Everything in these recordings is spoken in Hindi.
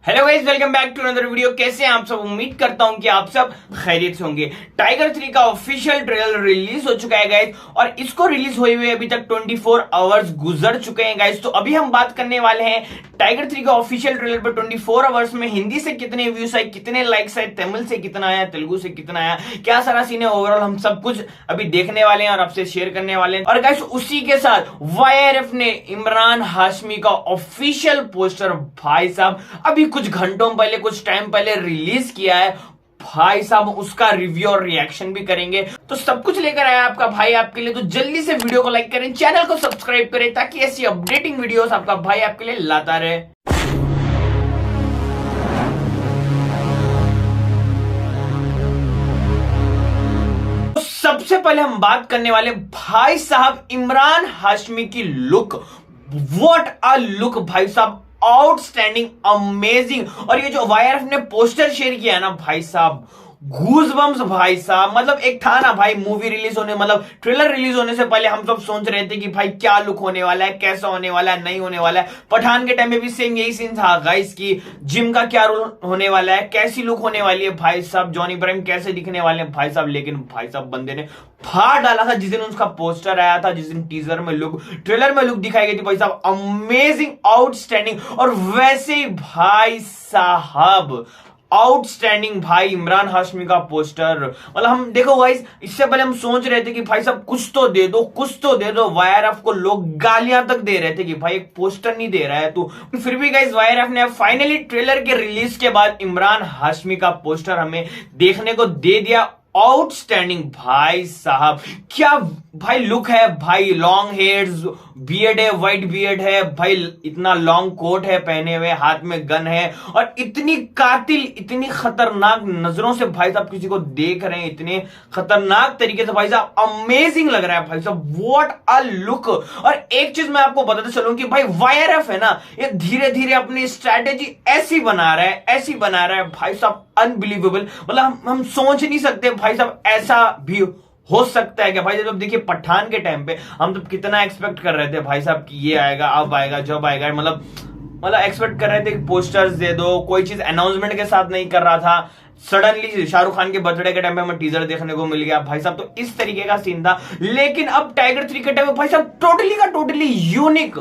Hello guys, welcome back to another video. कैसे हैं आप सब? उम्मीद करता हूं कि आप सब खैरियत से होंगे। टाइगर 3 का ऑफिशियल ट्रेलर रिलीज हो चुका है गाइस, और इसको रिलीज हुए हुए अभी तक 24 आवर्स गुजर चुके हैं गाइस। तो अभी हम बात करने वाले हैं टाइगर 3 का ऑफिशियल ट्रेलर पर 24 आवर्स में हिंदी से कितने व्यूज आए, कितने लाइक्स आए, तमिल से कितना आया, तेलुगु से कितना आया, क्या सारा सीन है ओवरऑल, हम सब कुछ अभी देखने वाले हैं और आपसे शेयर करने वाले हैं। और गाइस उसी के साथ YRF ने इमरान हाशमी का ऑफिशियल पोस्टर भाई साहब अभी कुछ घंटों पहले, कुछ टाइम पहले रिलीज किया है भाई साहब। उसका रिव्यू और रिएक्शन भी करेंगे, तो सब कुछ लेकर आया आपका भाई आपके लिए। तो जल्दी से वीडियो को लाइक करें, चैनल को सब्सक्राइब करें, ताकि ऐसी अपडेटिंग वीडियोस आपका भाई आपके लिए लाता रहे। तो सबसे पहले हम बात करने वाले भाई साहब इमरान हाशमी की लुक। व्हाट अ लुक भाई साहब, आउटस्टैंडिंग, अमेजिंग। और ये जो YRF ने पोस्टर शेयर किया है ना भाई साहब, गूज़बम्स भाई साहब। मतलब एक था ना भाई, मूवी रिलीज होने, मतलब ट्रेलर रिलीज होने से पहले हम सब सोच रहे थे कि भाई क्या लुक होने वाला है, कैसा होने वाला है, नहीं होने वाला है। पठान के टाइम में भी सेम यही सीन था गाइस की जिम का क्या रोल होने वाला है, कैसी लुक होने वाली है भाई साहब, जॉनी इब्राहिम कैसे दिखने वाले हैं भाई साहब। लेकिन भाई साहब बंदे ने फाड़ डाला था जिस दिन उसका पोस्टर आया था, जिस दिन टीजर में लुक, ट्रेलर में लुक दिखाई गई थी भाई साहब, अमेजिंग, आउटस्टैंडिंग। और वैसे ही भाई साहब आउटस्टैंडिंग भाई इमरान हाशमी का पोस्टर। मतलब हम देखो गाइस, इससे पहले हम सोच रहे थे कि भाई साहब कुछ तो दे दो, कुछ तो दे दो। YRF को लोग गालियां तक दे रहे थे कि भाई एक पोस्टर नहीं दे रहा है तू। फिर भी गाइस YRF ने फाइनली ट्रेलर के रिलीज के बाद इमरान हाशमी का पोस्टर हमें देखने को दे दिया। आउटस्टैंडिंग भाई साहब, क्या भाई लुक है भाई। लॉन्ग हेयर्स, बियर्ड है, व्हाइट बियर्ड है भाई, इतना लॉन्ग कोट है पहने हुए, हाथ में गन है, और इतनी कातिल, इतनी खतरनाक नजरों से भाई साहब किसी को देख रहे हैं, इतने खतरनाक तरीके से भाई साहब, अमेजिंग लग रहा है भाई साहब। What a look. और एक चीज मैं आपको बताते चलूं कि भाई YRF है ना, ये धीरे धीरे अपनी स्ट्रैटेजी ऐसी बना रहा है, ऐसी बना रहा है भाई साहब, अनबिलीवेबल। मतलब हम सोच नहीं सकते भाई साहब ऐसा भी हो सकता है क्या भाई। जब देखिए पठान के टाइम पे हम तो कितना एक्सपेक्ट कर रहे थे भाई साहब कि ये आएगा, अब आएगा, जब आएगा, मतलब एक्सपेक्ट कर रहे थे कि पोस्टर्स दे दो, कोई चीज अनाउंसमेंट के साथ नहीं कर रहा था। सडनली शाहरुख खान के बर्थडे के टाइम पे हमें टीजर देखने को मिल गया भाई साहब, तो इस तरीके का सीन था। लेकिन अब टाइगर 3 के टाइम पे भाई साहब टोटली का टोटली यूनिक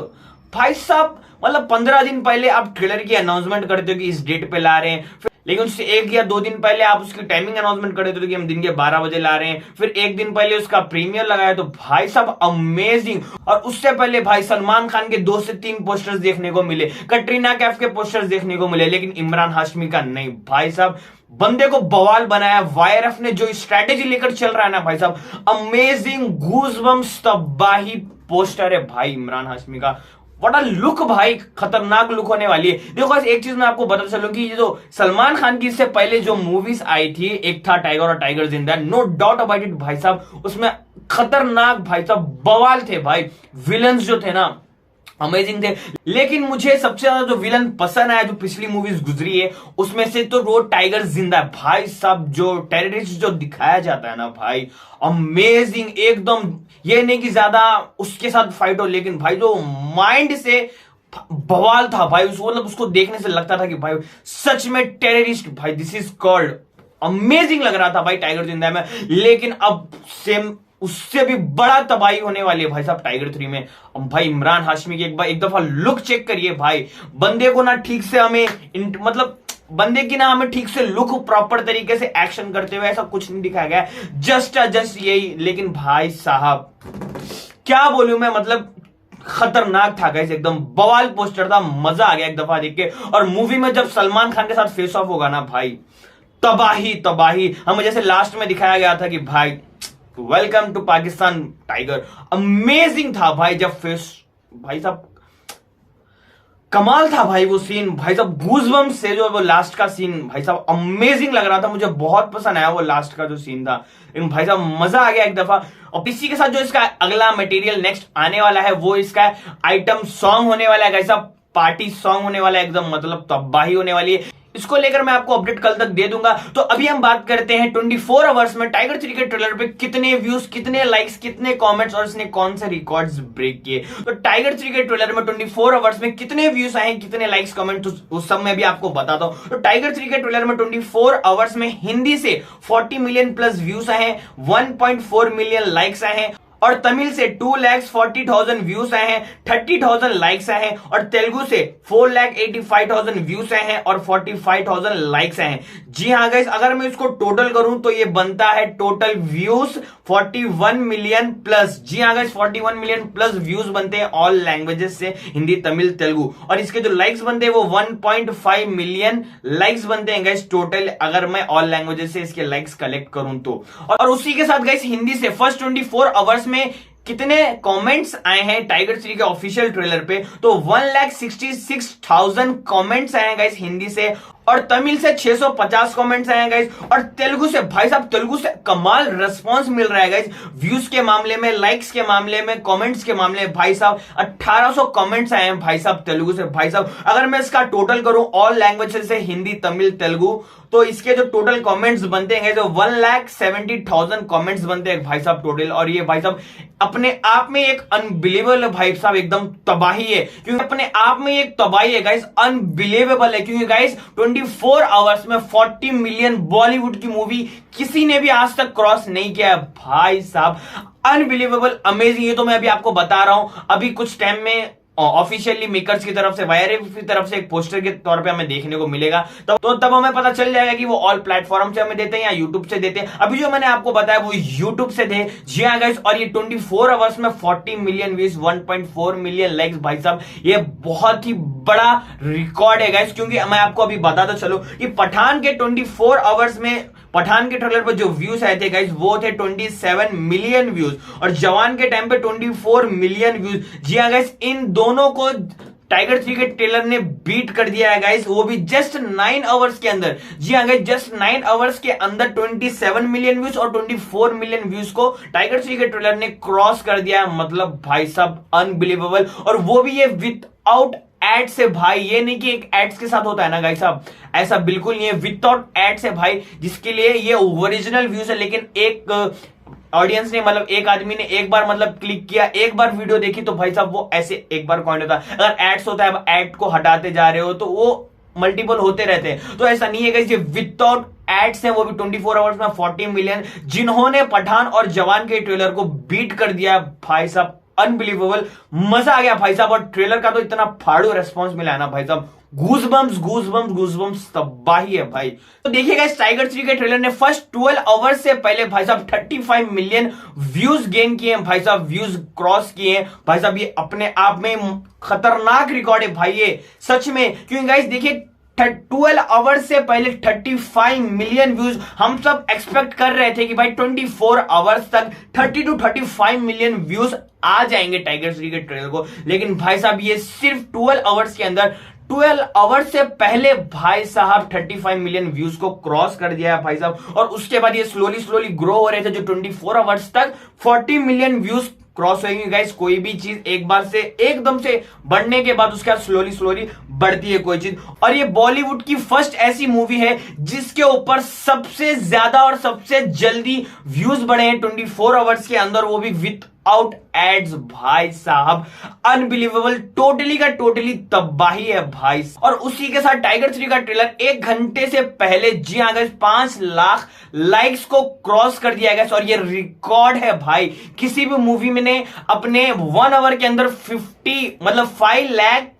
भाई साहब। मतलब 15 दिन पहले आप ट्रेलर की अनाउंसमेंट करते हो कि इस डेट पे ला रहे हैं, लेकिन उससे 1 या 2 दिन पहले आप उसकी टाइमिंग अनाउंसमेंट कर देते हो कि हम दिन के 12 बजे ला रहे हैं। फिर 1 दिन पहले उसका प्रीमियर लगाया, तो भाई साहब अमेजिंग। और उससे पहले भाई सलमान खान के 2 से 3 पोस्टर्स देखने को मिले, कटरीना कैफ के पोस्टर्स देखने को मिले, लेकिन इमरान हाशमी का नहीं भाई साहब। बंदे को बवाल बनाया। YRF ने जो स्ट्रैटेजी लेकर चल रहा है ना भाई साहब, अमेजिंग, गूज़बम्स, तबाही पोस्टर है भाई इमरान हाशमी का। व्हाट अ लुक भाई, खतरनाक लुक होने वाली है। देखो एक चीज मैं आपको बता चलूं कि ये जो सलमान खान की इससे पहले जो मूवीज आई थी, एक था टाइगर और टाइगर जिंदा, नो डाउट अबाउट इट भाई साहब, उसमें खतरनाक भाई साहब बवाल थे भाई। विलन्स जो थे ना अमेजिंग थे। लेकिन मुझे सबसे ज्यादा जो विलन पसंद आया जो पिछली मूवीज गुजरी है उसमें से, तो वो टाइगर जिंदा है भाई साहब। जो टेररिस्ट जो दिखाया जाता है ना भाई, अमेजिंग एकदम। ये नहीं कि ज्यादा उसके साथ फाइट हो, लेकिन भाई जो माइंड से बवाल था भाई, मतलब उसको देखने से लगता था कि भाई सच में टेररिस्ट भाई, दिस इज कॉल्ड अमेजिंग लग रहा था भाई टाइगर जिंदा में। लेकिन अब सेम उससे भी बड़ा तबाही होने वाली है भाई साहब टाइगर 3 में। भाई इमरान हाशमी की एक दफा लुक चेक करिए भाई। बंदे को ना ठीक से हमें मतलब बंदे की ना हमें ठीक से लुक प्रॉपर तरीके से एक्शन करते हुए ऐसा कुछ नहीं दिखाया गया, जस्ट यही। लेकिन भाई साहब क्या बोलूं मैं, मतलब खतरनाक था गाइस, एकदम बवाल पोस्टर था, मजा आ गया एक दफा देख के। और मूवी में जब सलमान खान के साथ फेस ऑफ होगा ना भाई, तबाही तबाही। हमें जैसे लास्ट में दिखाया गया था कि भाई welcome to Pakistan tiger, amazing था भाई जब फेस, भाई साहब कमाल था भाई वो सीन भाई साहब। गूज़बम्स से जो वो लास्ट का सीन भाई साहब अमेजिंग लग रहा था, मुझे बहुत पसंद आया वो लास्ट का जो सीन था। लेकिन भाई साहब मजा आ गया एक दफा। और इसी के साथ जो इसका अगला मटेरियल नेक्स्ट आने वाला है वो इसका आइटम सॉन्ग होने वाला है भाई साहब, पार्टी सॉन्ग होने वाला है एकदम, मतलब तबाही होने वाली है। इसको लेकर मैं आपको अपडेट कल तक दे दूंगा। तो अभी हम बात करते हैं 24 आवर्स में टाइगर 3 के ट्रेलर पे कितने व्यूज, कितने लाइक्स, कितने कमेंट्स और इसने कौन से रिकॉर्ड्स ब्रेक किए। तो टाइगर 3 के ट्रेलर में 24 आवर्स में कितने व्यूज आए, कितने लाइक्स, कमेंट, उस सब में भी आपको बताता हूं। तो टाइगर 3 के ट्रेलर में 24 आवर्स में हिंदी से 40 मिलियन प्लस व्यूज आए हैं, 1.4 मिलियन लाइक्स आए हैं, और तमिल से 2,40,000 व्यूज आए हैं, 30,000 लाइक्स आए हैं, और तेलुगु से 4,85,000 व्यूज आए हैं और 45,000 लाइक्स आए हैं। जी हाँ गाइस, अगर मैं इसको टोटल करूं तो ये बनता है टोटल व्यूज 41 मिलियन प्लस। जी हाँ गाइस, 41 मिलियन प्लस व्यूज बनते हैं ऑल लैंग्वेजेस से, हिंदी, तमिल, तेलुगु। और इसके जो लाइक्स बनते हैं वो 1.5 मिलियन लाइक्स बनते हैं गाइस टोटल, अगर मैं ऑल लैंग्वेजेस से इसके लाइक्स कलेक्ट करूं तो। और उसी के साथ गाइस हिंदी से फर्स्ट 24 आवर्स में कितने कमेंट्स आए हैं टाइगर 3 के ऑफिशियल ट्रेलर पे, तो 1,66,000 कमेंट्स आए हैं गाइस हिंदी से, और तमिल से 650 कमेंट्स आए हैं गाइस, और तेलुगु से भाई साहब, तेलुगु से कमाल रिस्पांस मिल रहा है गाइस, व्यूज के मामले में, लाइक्स के मामले में, कमेंट्स के मामले में। भाई साहब 1800 कमेंट्स आए हैं भाई साहब तेलुगु से। भाई साहब अगर मैं इसका टोटल करूं ऑल लैंग्वेजेस से, हिंदी, तमिल, तेलुगु, तो इसके जो टोटल कमेंट्स बनते हैं जो 1,70,000 कमेंट्स बनते हैं भाई साहब टोटल। और ये भाई साहब अपने आप में एक अनबिलीवेबल भाई साहब एकदम तबाही है, क्योंकि अपने आप में एक तबाही है गाइस, अनबिलीवेबल है। क्योंकि गाइस 24 आवर्स में 40 मिलियन बॉलीवुड की मूवी किसी ने भी आज तक क्रॉस नहीं किया है भाई साहब। Unbelievable, amazing. ये तो मैं अभी आपको बता रहा हूं, अभी कुछ टाइम में ऑफिशियली मेकर्स की तरफ से, वायरएफ की तरफ से एक पोस्टर के तौर पे हमें देखने को मिलेगा। तब हमें पता चल जाएगा कि वो ऑल प्लेटफॉर्म से हमें देते हैं या यूट्यूब से देते हैं। अभी जो मैंने आपको बताया वो यूट्यूब से थे। जी हाँ गाइस, और ये 24 आवर्स में 40 मिलियन व्यूज, 1.4 मिलियन लाइक्स। भाई साहब ये बहुत ही बड़ा रिकॉर्ड है गाइस, क्योंकि मैं आपको अभी बताता चलो कि पठान के 24 आवर्स में, पठान के ट्रेलर पर जो व्यूज आए थे गाइस वो थे 27 मिलियन व्यूज, और जवान के टाइम पे 24 मिलियन व्यूज। जी हाँ गाइस, इन दोनों को टाइगर 3 के ट्रेलर ने बीट कर दिया है गाइस, वो भी जस्ट 9 आवर्स के अंदर। जी हाँ गाइस, जस्ट 9 आवर्स के अंदर 27 मिलियन व्यूज और 24 मिलियन व्यूज को टाइगर 3 के ट्रेलर ने क्रॉस कर दिया है। मतलब भाई साहब अनबिलीवेबल, और वो भी ये विदाउट एड से भाई। ये नहीं कि एक एड्स के साथ होता है ना गाइस साहब, ऐसा बिल्कुल नहीं है, विदाउट एड्स है भाई, जिसके लिए ये ओरिजिनल व्यूज है। लेकिन एक ऑडियंस ने, मतलब एक आदमी ने एक बार मतलब क्लिक किया, एक बार वीडियो देखी, तो भाई साहब वो ऐसे एक बार कॉइंट होता है। अगर एड्स होता है, एड को हटाते जा रहे हो तो वो मल्टीपल होते रहते हैं, तो ऐसा नहीं है गाइस, ये विदाउट एड्स है, वो भी 24 आवर्स में 40 मिलियन, जिन्होंने पठान और जवान के ट्रेलर को बीट कर दिया भाई साहब। अनबिलीवेबल, मजा आ गया भाई साहब। और ट्रेलर का तो इतना फाड़ू रेस्पॉन्स मिला है ना भाई साहब, गूज़बम्स तबाही है भाई। तो देखिएगा इस टाइगर 3 के ट्रेलर ने फर्स्ट 12 आवर्स से पहले भाई साहब 35 मिलियन व्यूज गेन किए हैं भाई साहब, व्यूज क्रॉस किए हैं भाई साहब। ये अपने आप में खतरनाक रिकॉर्ड है भाई, ये सच में। क्योंकि गाइस देखिए 12 आवर्स से पहले 35 मिलियन व्यूज, हम सब एक्सपेक्ट कर रहे थे कि भाई 24 आवर्स तक 30 to 35 मिलियन व्यूज आ जाएंगे टाइगर 3 के ट्रेलर को। लेकिन भाई साहब ये सिर्फ 12 आवर्स के अंदर, 12 आवर्स से पहले भाई साहब 35 मिलियन व्यूज को क्रॉस कर दिया है भाई साहब। और उसके बाद ये स्लोली ग्रो हो रहे थे, जो 24 आवर्स तक 40 मिलियन व्यूज क्रॉस होगी। गाइस कोई भी चीज एक बार से एकदम से बढ़ने के बाद उसके बाद स्लोली बढ़ती है कोई चीज। और ये बॉलीवुड की फर्स्ट ऐसी मूवी है जिसके ऊपर सबसे ज्यादा और सबसे जल्दी व्यूज बढ़े हैं 24 आवर्स के अंदर, वो भी विथ आउट एड्स भाई साहब। अनबिलीवेबल, टोटली का टोटली तबाही है भाई। और उसी के साथ टाइगर 3 का ट्रेलर 1 घंटे से पहले, जी हाँ गाइस, 5 लाख लाइक्स को क्रॉस कर दिया गया। और ये रिकॉर्ड है भाई, किसी भी मूवी में ने अपने 1 आवर के अंदर 5 लाख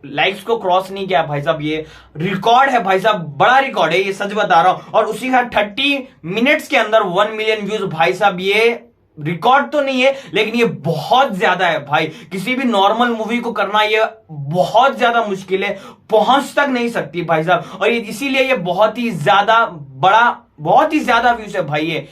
लाइक्स को क्रॉस नहीं किया भाई साहब। ये रिकॉर्ड है भाई साहब, बड़ा रिकॉर्ड है, ये सच बता रहा हूं। और उसी के साथ 30 मिनट्स के अंदर 1 मिलियन व्यूज भाई साहब, ये रिकॉर्ड तो नहीं है लेकिन ये बहुत ज्यादा है भाई। किसी भी नॉर्मल मूवी को करना ये बहुत ज्यादा मुश्किल है, पहुंच तक नहीं सकती भाई साहब। और ये इसीलिए ये बहुत ही ज्यादा बड़ा, बहुत ही ज्यादा व्यूज है भाई। ये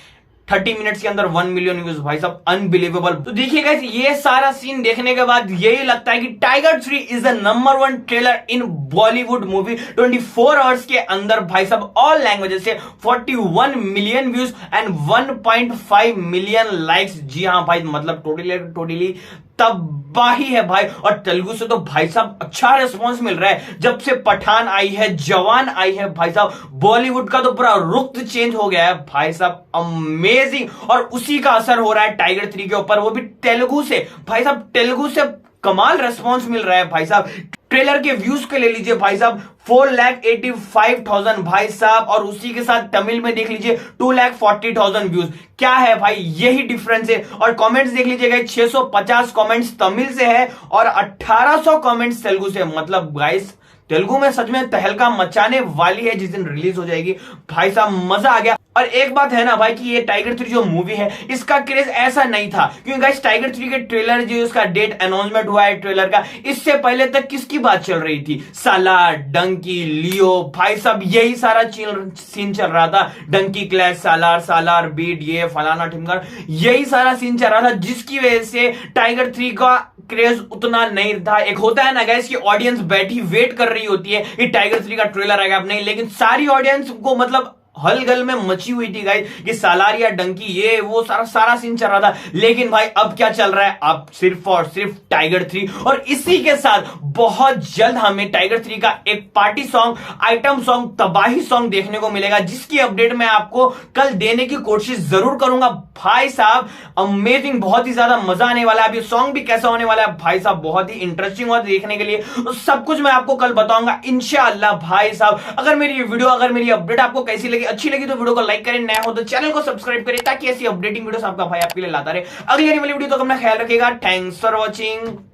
30 मिनट्स के अंदर 1 मिलियन व्यूज भाई साहब, अनबिलीवेबल। तो देखिए गाइस, ये सारा सीन देखने के बाद यही लगता है कि tiger 3 is the number 1 trailer in Bollywood movie. 24 hours के अंदर भाई साहब ऑल लैंग्वेजेस से 41 million views and 1.5 million likes. जी हाँ भाई, मतलब टोटली तबाही है भाई। और तेलुगु से तो भाई साहब अच्छा रिस्पॉन्स मिल रहा है। जब से पठान आई है, जवान आई है भाई साहब, बॉलीवुड का तो पूरा रुख चेंज हो गया है भाई साहब, अमेजिंग। और उसी का असर हो रहा है टाइगर 3 के ऊपर, वो भी तेलुगु से। भाई साहब तेलुगु से कमाल रेस्पॉन्स मिल रहा है भाई साहब। ट्रेलर के व्यूज के ले लीजिए भाई साहब, 4,85,000 भाई साहब, और उसी के साथ तमिल में देख लीजिए 2,40,000 व्यूज। क्या है भाई, यही डिफरेंस है। और कमेंट्स देख लीजिएगा, 650 कमेंट्स तमिल से है और 1800 कमेंट्स तेलुगु से। मतलब गाइस तेलुगु में सच में तहलका मचाने वाली है जिस दिन रिलीज हो जाएगी भाई साहब, मजा आ गया। और एक बात है ना भाई कि ये टाइगर 3 जो मूवी है इसका क्रेज ऐसा नहीं था, क्योंकि गाइस टाइगर 3 के ट्रेलर जो इसका डेट अनाउंसमेंट हुआ है ट्रेलर का, इससे पहले तक किसकी बात चल रही थी? सालार, डंकी, लियो भाई साहब, यही सारा सीन चल रहा था। डंकी क्लैश, सालार, सालार बीट, ये फलाना ठिमका, यही सारा सीन चल रहा था, जिसकी वजह से टाइगर 3 का क्रेज उतना नहीं था। एक होता है ना गाइस कि ऑडियंस बैठी वेट कर रही होती है कि टाइगर 3 का ट्रेलर आएगा, अब नहीं, लेकिन सारी ऑडियंस को मतलब हलगल में मची हुई थी गाइस कि सालार या डंकी ये वो सारा सीन चल रहा था। लेकिन भाई अब क्या चल रहा है? अब सिर्फ और सिर्फ टाइगर 3। और इसी के साथ बहुत जल्द हमें टाइगर 3 का एक पार्टी सॉन्ग, आइटम सॉन्ग, तबाही सॉन्ग देखने को मिलेगा, जिसकी अपडेट मैं आपको कल देने की कोशिश जरूर करूंगा भाई साहब। अमेजिंग, बहुत ही ज्यादा मजा आने वाला है। अब ये सॉन्ग भी कैसा होने वाला है भाई साहब, बहुत ही इंटरेस्टिंग होगा देखने के लिए। तो सब कुछ मैं आपको कल बताऊंगा इंशाअल्लाह भाई साहब। अगर मेरी वीडियो, अगर मेरी अपडेट आपको कैसी लगी, अच्छी लगी तो वीडियो को लाइक करें, नया हो तो चैनल को सब्सक्राइब करें, ताकि ऐसी अपडेटिंग वीडियोस आपका भाई आपके लिए लाता रहे। अगली वाली वीडियो तक अपना ख्याल रखिएगा। Thanks for watching.